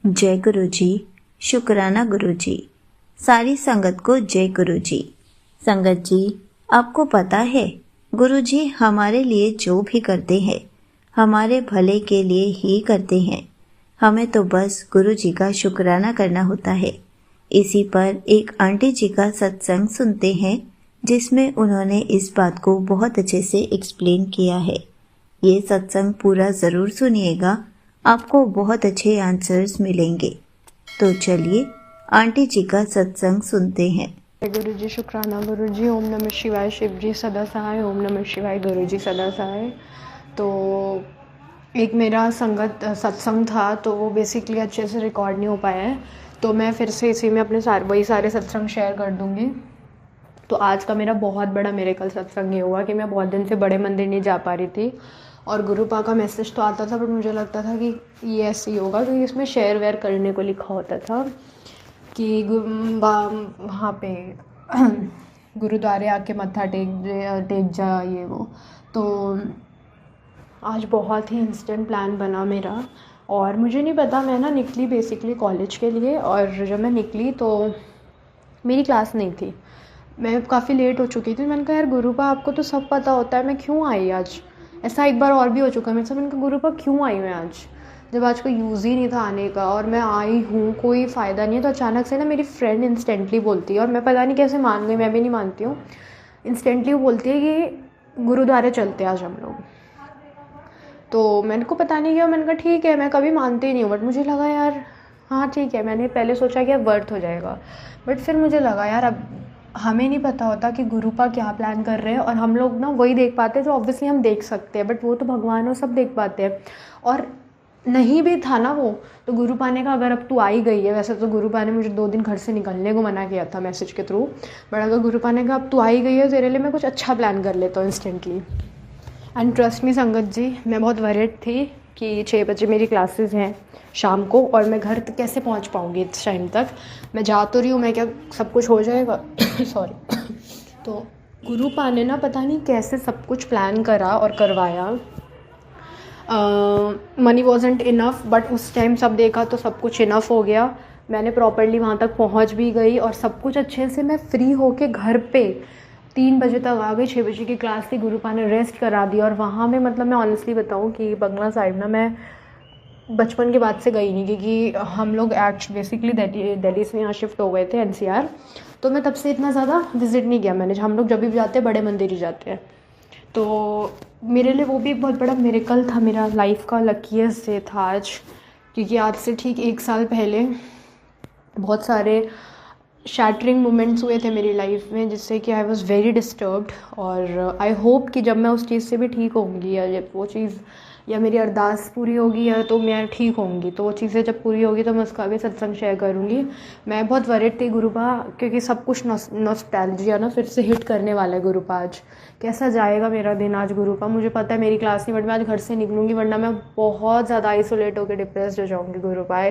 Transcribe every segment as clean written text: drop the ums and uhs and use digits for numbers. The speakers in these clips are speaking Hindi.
जय गुरु जी। शुक्राना गुरु जी। सारी संगत को जय गुरु जी। संगत जी, आपको पता है गुरु जी हमारे लिए जो भी करते हैं हमारे भले के लिए ही करते हैं। हमें तो बस गुरु जी का शुक्राना करना होता है। इसी पर एक आंटी जी का सत्संग सुनते हैं जिसमें उन्होंने इस बात को बहुत अच्छे से एक्सप्लेन किया है। ये सत्संग पूरा ज़रूर सुनिएगा, आपको बहुत अच्छे आंसर्स मिलेंगे। तो चलिए आंटी जी का सत्संग सुनते हैं। गुरु जी शुक्राना गुरु जी। ओम नमः शिवाय। शिव जी सदा सहाय। ओम नमः शिवाय। गुरु जी सदा सहाय। तो एक मेरा संगत सत्संग था तो वो बेसिकली अच्छे से रिकॉर्ड नहीं हो पाया है, तो मैं फिर से इसी में अपने वही सारे सत्संग शेयर कर दूँगी। तो आज का मेरा बहुत बड़ा मेरेकल सत्संग ये हुआ कि मैं बहुत दिन से बड़े मंदिर नहीं जा पा रही थी और गुरु पा का मैसेज तो आता था, बट मुझे लगता था कि ये ऐसे ही होगा क्योंकि इसमें शेयर वेयर करने को लिखा होता था कि वहाँ पे गुरुद्वारे आके मत्था टेक जा ये वो। तो आज बहुत ही इंस्टेंट प्लान बना मेरा और मुझे नहीं पता, मैं ना निकली बेसिकली कॉलेज के लिए, और जब मैं निकली तो मेरी क्लास नहीं थी, मैं काफ़ी लेट हो चुकी थी। मैंने कहा यार गुरुपा आपको तो सब पता होता है, मैं क्यों आई आज। ऐसा एक बार और भी हो चुका है मेरे साथ। मैंने कहा गुरुपा क्यों आई मैं आज, जब आज कोई यूज़ ही नहीं था आने का और मैं आई हूँ, कोई फ़ायदा नहीं है। तो अचानक से ना मेरी फ्रेंड इंस्टेंटली बोलती है, और मैं पता नहीं कैसे मान गई, मैं भी नहीं मानती हूँ। इंस्टेंटली वो बोलती है कि गुरुद्वारे चलते आज हम लोग। तो मैंने को पता नहीं किया, मैंने कहा ठीक है, मैं कभी मानती नहीं हूँ, बट मुझे लगा यार हाँ ठीक है। मैंने पहले सोचा कि अब वर्थ हो जाएगा, बट फिर मुझे लगा यार अब हमें नहीं पता होता कि गुरुपा क्या प्लान कर रहे हैं, और हम लोग ना वही देख पाते हैं जो ऑब्वियसली हम देख सकते हैं, बट वो तो भगवान वो सब देख पाते हैं। और नहीं भी था ना वो, तो गुरुपा ने कहा अगर अब तू आई गई है, वैसे तो गुरुपा ने मुझे 2 दिन घर से निकलने को मना किया था मैसेज के थ्रू, बट अगर गुरुपा ने कहा अब तू आई गई है तेरे लिए मैं कुछ अच्छा प्लान कर लेता हूँ इंस्टेंटली। एंड ट्रस्ट मी संगत जी, मैं बहुत वरीड थी कि 6 बजे मेरी क्लासेस हैं शाम को और मैं घर तक कैसे पहुंच पाऊंगी इस टाइम तक। मैं जा तो रही हूँ, मैं क्या सब कुछ हो जाएगा सॉरी। तो गुरुपा ने ना पता नहीं कैसे सब कुछ प्लान करा और करवाया। मनी वॉजेंट इनफ, बट उस टाइम सब देखा तो सब कुछ इनफ हो गया। मैंने प्रॉपरली वहाँ तक पहुँच भी गई और सब कुछ अच्छे से मैं फ्री होके घर पे 3 बजे तक आ गई। 6 बजे की क्लास थी, गुरुपा ने रेस्ट करा दी। और वहाँ में मतलब मैं ऑनेस्टली बताऊँ कि बंगला साइड ना मैं बचपन के बाद से गई नहीं, क्योंकि हम लोग बेसिकली दिल्ली से यहाँ शिफ्ट हो गए थे एनसीआर, तो मैं तब से इतना ज़्यादा विज़िट नहीं किया मैंने। हम लोग जब भी जाते हैं बड़े मंदिर ही जाते हैं। तो मेरे लिए वो भी एक बहुत बड़ा मिरेकल था, मेरा लाइफ का लकीएस्ट डे था आज, क्योंकि आज से ठीक 1 साल पहले बहुत सारे शैटरिंग मोमेंट्स हुए थे मेरी लाइफ में, जिससे कि आई वॉज़ वेरी डिस्टर्ब्ड। और आई होप कि जब मैं उस चीज़ से भी ठीक होंगी, या जब वो चीज़ या मेरी अरदास पूरी होगी या तो मैं ठीक होंगी, तो वो चीज़ें जब पूरी होगी तो मैं उसका भी सत्संग शेयर करूँगी। मैं बहुत वरीड थी गुरुपा, क्योंकि सब कुछ नॉस्टैल्जिया ना फिर से हिट करने वाला है गुरुपा। आज कैसा जाएगा मेरा दिन आज गुरुपा, मुझे पता है मेरी क्लास नहीं, बट मैं आज घर से निकलूँगी, वरना मैं बहुत ज़्यादा आइसोलेट होकर डिप्रेस्ड हो जाऊँगी गुरुपा।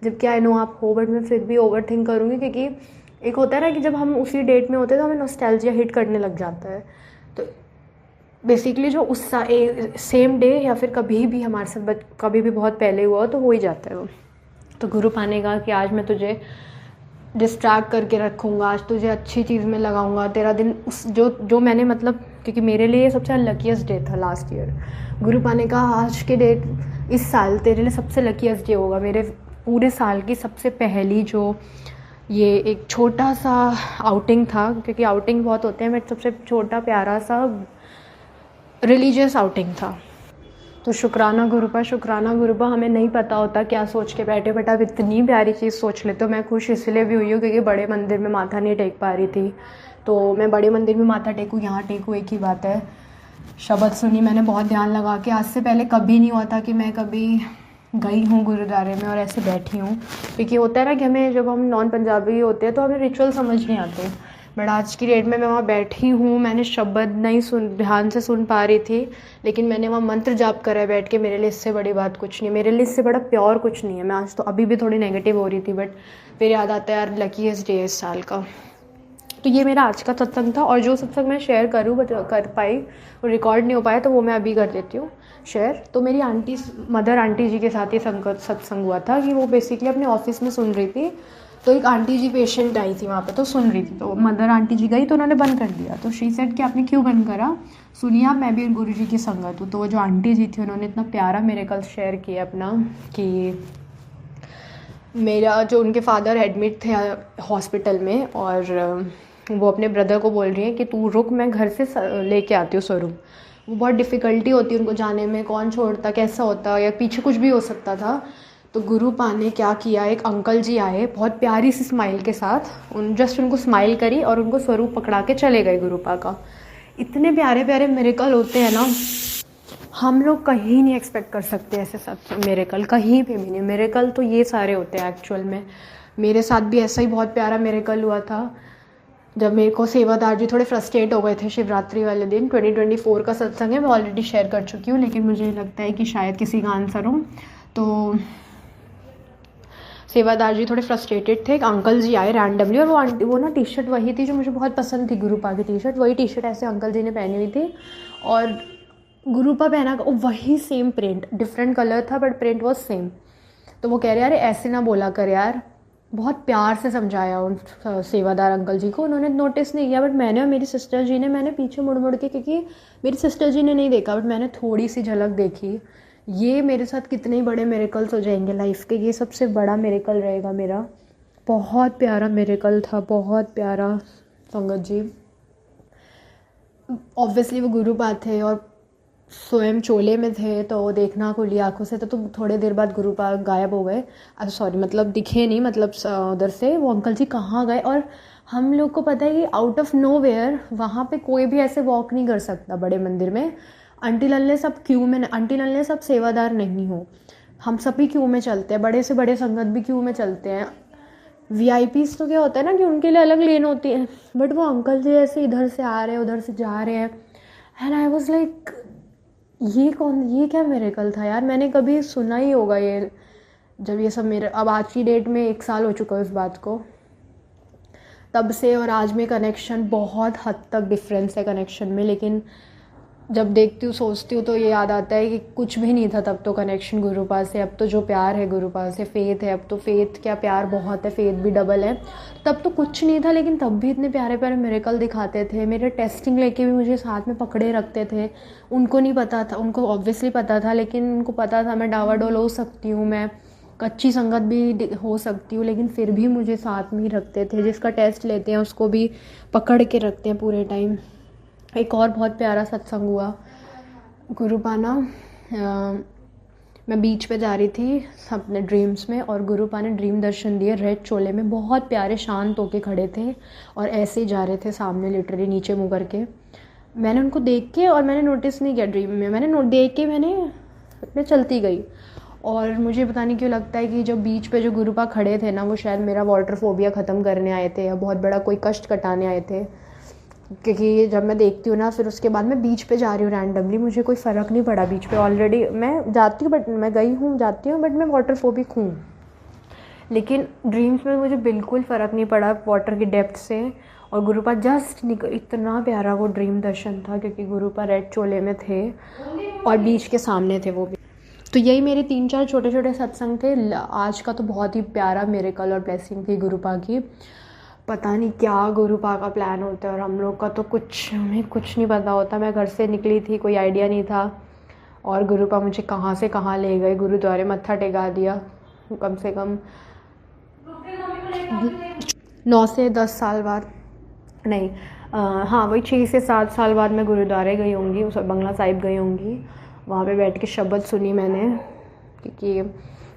जबकि आई नो आप हो, बट मैं फिर भी ओवर थिंक करूँगी, क्योंकि एक होता है ना कि जब हम उसी डेट में होते हैं तो हमें नॉस्टैल्जिया हिट करने लग जाता है। तो बेसिकली जो उस सेम डे या फिर कभी भी हमारे साथ कभी भी बहुत पहले हुआ तो हो ही जाता है वो। तो गुरुपा ने कहा कि आज मैं तुझे डिस्ट्रैक्ट करके रखूँगा, आज तुझे अच्छी चीज़ में लगाऊंगा, तेरा दिन उस जो मैंने मतलब, क्योंकि मेरे लिए सबसे लकीस्ट डे था लास्ट ईयर। गुरुपा ने कहा आज के डेट इस साल तेरे लिए सबसे लकीस्ट डे होगा, मेरे पूरे साल की सबसे पहली जो ये एक छोटा सा आउटिंग था, क्योंकि आउटिंग बहुत होते हैं, बट सबसे छोटा प्यारा सा रिलीजियस आउटिंग था। तो शुक्राना गुरुपा, शुक्राना गुरुपा। हमें नहीं पता होता क्या सोच के बैठे, बट आप इतनी प्यारी चीज़ सोच लेते हो। मैं खुश इसलिए भी हुई हूँ क्योंकि बड़े मंदिर में माथा नहीं टेक पा रही थी, तो मैं बड़े मंदिर में माथा टेकूँ, यहाँ टेकूँ, एक ही बात है। शब्द सुनी मैंने बहुत ध्यान लगा के, आज से पहले कभी नहीं हुआ था कि मैं कभी गई हूँ गुरुद्वारे में और ऐसे बैठी हूँ, क्योंकि होता है ना कि हमें जब हम नॉन पंजाबी होते हैं तो हमें रिचुअल समझ नहीं आते, बट आज की डेट में मैं वहाँ बैठी हूँ। मैंने शब्द नहीं ध्यान से सुन पा रही थी, लेकिन मैंने वहाँ मंत्र जाप करा है बैठ के। मेरे लिए इससे बड़ी बात कुछ नहीं है, मेरे लिए इससे बड़ा प्योर कुछ नहीं है। मैं आज तो अभी भी थोड़ी नेगेटिव हो रही थी, बट फिर याद आता है यार लकीएस्ट डे इस साल का। तो ये मेरा आज का सत्संग था, और जो सत्संग मैं शेयर करूँ कर पाई, वो रिकॉर्ड नहीं हो पाया, तो वो मैं अभी कर देती हूँ शेयर। तो मेरी आंटी, मदर आंटी जी के साथ ये सत्संग हुआ था कि वो बेसिकली अपने ऑफिस में सुन रही थी, तो एक आंटी जी पेशेंट आई थी वहाँ पे, तो सुन रही थी, तो मदर आंटी जी गई तो उन्होंने बंद कर दिया। तो शी सेड कि आपने क्यों बंद करा, सुनिए आप, मैं भी गुरु जी की संगत हूँ। तो वो जो आंटी जी थी उन्होंने इतना प्यारा मेरे कल शेयर किया अपना, कि मेरा जो उनके फादर एडमिट थे हॉस्पिटल में, और वो अपने ब्रदर को बोल रही हैं कि तू रुक, मैं घर से लेके आती हूँ स्वरूप। वो बहुत डिफ़िकल्टी होती है उनको जाने में, कौन छोड़ता, कैसा होता, या पीछे कुछ भी हो सकता था। तो गुरुपा ने क्या किया, एक अंकल जी आए बहुत प्यारी सी स्माइल के साथ, जस्ट उनको स्माइल करी और उनको स्वरूप पकड़ा के चले गए गुरुपा का। इतने प्यारे प्यारे मिरेकल होते हैं ना, हम लोग कहीं नहीं एक्सपेक्ट कर सकते ऐसे सब मिरेकल, कहीं पे भी नहीं। मिरेकल तो ये सारे होते हैं एक्चुअल में। मेरे साथ भी ऐसा ही बहुत प्यारा मिरेकल हुआ था, जब मेरे को सेवादार जी थोड़े फ्रस्ट्रेट हो गए थे शिवरात्रि वाले दिन। 2024 का सत्संग है, मैं ऑलरेडी शेयर कर चुकी हूँ, लेकिन मुझे लगता है कि शायद किसी का आंसर हो। तो सेवादार जी थोड़े फ्रस्ट्रेटेड थे, एक अंकल जी आए रैंडमली, और वो ना टी शर्ट वही थी जो मुझे बहुत पसंद थी, गुरुपा की टी शर्ट, वही टी शर्ट ऐसे अंकल जी ने पहनी हुई थी, और गुरुपा पहना वही सेम प्रिंट, डिफरेंट कलर था बट प्रिंट वॉज सेम। तो वो कह रहे यार ऐसे ना बोला कर यार, बहुत प्यार से समझाया उन सेवादार अंकल जी को, उन्होंने नोटिस नहीं किया, बट मैंने और मेरी सिस्टर जी ने, मैंने पीछे मुड़ मुड़ के, क्योंकि मेरी सिस्टर जी ने नहीं देखा बट मैंने थोड़ी सी झलक देखी। ये मेरे साथ कितने बड़े मिरेकल्स हो जाएंगे लाइफ के, ये सबसे बड़ा मिरेकल रहेगा मेरा। बहुत प्यारा मिरेकल था, बहुत प्यारा संगत जी। ऑब्वियसली वो गुरुपा थे और स्वयं चोले में थे, तो देखना खुली आंखों से, तो थोड़े देर बाद गुरुपा गायब हो गए, सॉरी मतलब दिखे नहीं, मतलब उधर से वो अंकल जी कहाँ गए। और हम लोग को पता है कि आउट ऑफ नो वेयर वहाँ पे कोई भी ऐसे वॉक नहीं कर सकता बड़े मंदिर में, अंटी लल्ले सब क्यू में, अंटी लल्ले सब सेवादार नहीं हो, हम सभी क्यू में चलते हैं, बड़े से बड़े संगत भी क्यू में चलते हैं। VIPs तो क्या होता है ना कि उनके लिए अलग लेन होती है, बट वो अंकल जी ऐसे इधर से आ रहे हैं उधर से जा रहे हैं, एंड आई वॉज लाइक ये क्या मिरेकल था यार, मैंने कभी सुना ही होगा ये, जब ये सब मेरे, अब आज की डेट में 1 साल हो चुका है उस बात को, तब से और आज में कनेक्शन बहुत हद तक डिफरेंस है कनेक्शन में। लेकिन जब देखती हूँ सोचती हूँ तो ये याद आता है कि कुछ भी नहीं था तब तो कनेक्शन गुरुपा से, अब तो जो प्यार है गुरुपा से, फेथ है, अब तो फेथ क्या प्यार बहुत है, फेथ भी डबल है। तब तो कुछ नहीं था, लेकिन तब भी इतने प्यारे प्यारे मिरेकल दिखाते थे, मेरे टेस्टिंग लेके भी मुझे साथ में पकड़े रखते थे। उनको नहीं पता था, उनको ऑब्वियसली पता था, लेकिन उनको पता था मैं डावाडोल हो सकती हूँ, मैं कच्ची संगत भी हो सकती हूँ, लेकिन फिर भी मुझे साथ में ही रखते थे। जिसका टेस्ट लेते हैं उसको भी पकड़ के रखते हैं पूरे टाइम। एक और बहुत प्यारा सत्संग हुआ गुरुपा ना, मैं बीच पे जा रही थी अपने ड्रीम्स में, और गुरुपा ने ड्रीम दर्शन दिए, रेड चोले में, बहुत प्यारे शांत होके खड़े थे और ऐसे ही जा रहे थे सामने, लिटरली नीचे मुँह करके। मैंने उनको देख के, और मैंने नोटिस नहीं किया ड्रीम में, मैंने देख के मैं चलती गई। और मुझे पता नहीं क्यों लगता है कि जो बीच पे जो गुरुपा खड़े थे ना, वो शायद मेरा वाटर फोबिया ख़त्म करने आए थे या बहुत बड़ा कोई कष्ट कटाने आए थे। क्योंकि जब मैं देखती हूँ ना, फिर उसके बाद मैं बीच पे जा रही हूँ रैंडमली, मुझे कोई फ़र्क नहीं पड़ा बीच पे, ऑलरेडी मैं जाती हूँ, बट मैं गई हूँ जाती हूँ, बट मैं वाटर फोबिक हूँ। लेकिन ड्रीम्स में मुझे बिल्कुल फ़र्क नहीं पड़ा वाटर की डेप्थ से, और गुरुपा जस्ट निकल, इतना प्यारा वो ड्रीम दर्शन था, क्योंकि गुरुपा रेड चोले में थे और बीच के सामने थे वो भी। तो यही मेरे 3-4 छोटे छोटे सत्संग थे। आज का तो बहुत ही प्यारा मिरेकल और ब्लेसिंग थी गुरुपा की। पता नहीं क्या गुरुपा का प्लान होता है, और हम लोग का तो हमें कुछ नहीं पता होता। मैं घर से निकली थी, कोई आइडिया नहीं था, और गुरुपा मुझे कहाँ से कहाँ ले गए, गुरुद्वारे मत्था टेका दिया। कम से कम 9 से 10 साल बाद, नहीं हाँ वही 6 से 7 साल बाद मैं गुरुद्वारे गई होंगी, उस बंगला साहिब गई होंगी। वहाँ पे बैठ के शब्द सुनी मैंने, क्योंकि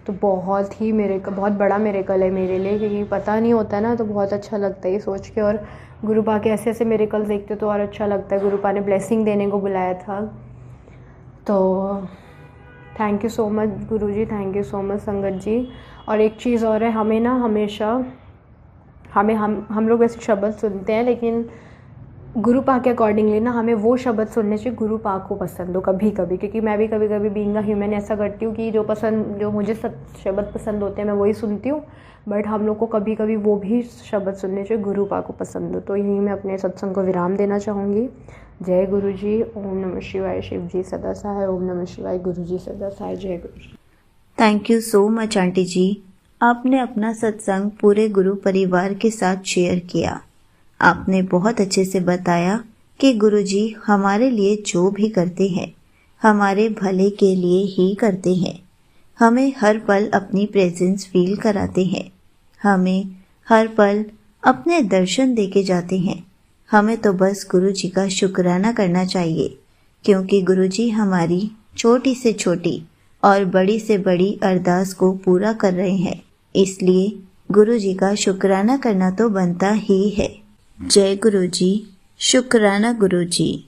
तो बहुत ही बहुत बड़ा मिरेकल है मेरे लिए, क्योंकि पता नहीं होता ना, तो बहुत अच्छा लगता है ये सोच के। और गुरुपा के ऐसे ऐसे मिरेकल देखते तो और अच्छा लगता है। गुरुपा ने ब्लेसिंग देने को बुलाया था, तो thank you so much Guruji, thank you so much संगत जी। और एक चीज़ और है, हमें ना हमेशा हम लोग वैसे शब्द सुनते हैं, लेकिन गुरु पाक के अकॉर्डिंगली ना हमें वो शब्द सुनने चाहिए गुरु पाक को पसंद हो कभी कभी, क्योंकि मैं भी कभी कभी बीइंग अ ह्यूमन ऐसा करती हूँ कि जो मुझे शब्द पसंद होते हैं मैं वही सुनती हूँ, बट हम लोग को कभी कभी वो भी शब्द सुनने चाहिए गुरु पाक को पसंद हो। तो यहीं मैं अपने सत्संग को विराम देना चाहूँगी। जय गुरु जी। ओम नमः शिवाय। शिव जी सदा सहाय। ओम नमः शिवाय। गुरु जी सदा सहाय। जय गुरु जी। Thank you so much aunty जी, आपने अपना सत्संग पूरे गुरु परिवार के साथ शेयर किया। आपने बहुत अच्छे से बताया कि गुरुजी हमारे लिए जो भी करते हैं हमारे भले के लिए ही करते हैं। हमें हर पल अपनी प्रेजेंस फील कराते हैं, हमें हर पल अपने दर्शन देके जाते हैं। हमें तो बस गुरुजी का शुक्राना करना चाहिए, क्योंकि गुरुजी हमारी छोटी से छोटी और बड़ी से बड़ी अरदास को पूरा कर रहे हैं। इसलिए गुरुजी का शुक्राना करना तो बनता ही है। जय गुरुजी। शुक्राना गुरुजी।